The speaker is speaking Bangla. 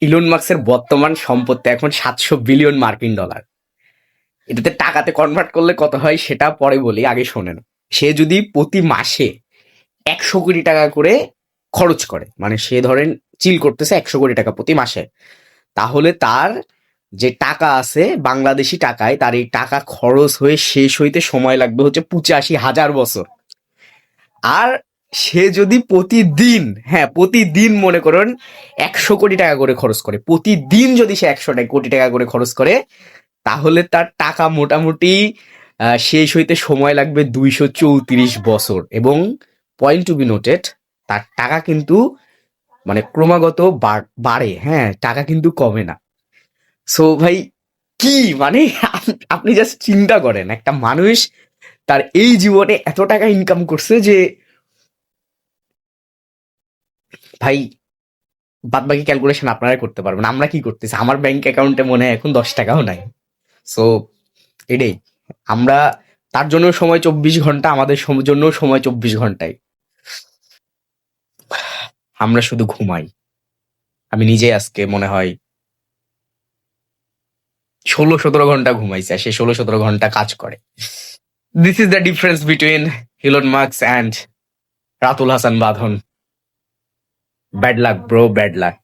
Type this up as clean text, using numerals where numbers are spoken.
ইলন মাস্কের বর্তমান সম্পত্তি এখন 700 বিলিয়ন মার্কিন ডলার। এটাতে টাকাতে কনভার্ট করলে কত হয় সেটা পরে বলি, আগে শোনেন। সে যদি প্রতি মাসে 100 কোটি টাকা করে খরচ করে, মানে সে ধরেন চিল করতেছে 100 কোটি টাকা প্রতি মাসে, তাহলে তার যে টাকা আছে বাংলাদেশি টাকায়, তার এই টাকা খরচ হয়ে শেষ হইতে সময় লাগবে হচ্ছে 85,000 বছর। আর সে যদি প্রতিদিন, হ্যাঁ প্রতিদিন মনে করেন 100 কোটি টাকা করে খরচ করে, প্রতিদিন যদি সে 100 কোটি টাকা করে খরচ করে, তাহলে তার টাকা মোটামুটি শেষ হইতে সময় লাগবে 234 বছর। এবং পয়েন্ট টু বি নোটেড, তার টাকা কিন্তু মানে ক্রমাগত বাড়ে, হ্যাঁ টাকা কিন্তু কমে না। সো ভাই, কি মানে আপনি জাস্ট চিন্তা করেন, একটা মানুষ তার এই জীবনে এত টাকা ইনকাম করছে যে ভাই, বাদ বাকি ক্যালকুলেশন আপনারাই করতে পারবেন। আমরা কি করতেছি, আমার ব্যাংক অ্যাকাউন্টে মনে হয় এখন 10 টাকাও নাই। সো এটাই, আমরা তার জন্য সময় 24 ঘন্টা, আমাদের জন্য সময় 24 ঘন্টায়। আমরা শুধু ঘুমাই। আমি নিজে আজকে মনে হয় 16-17 ঘন্টা ঘুমাইছি, আর সে 16-17 ঘন্টা কাজ করে। This is the difference between Elon Musk and Ratul Hasan Badhon. Bad luck bro, bad lakh.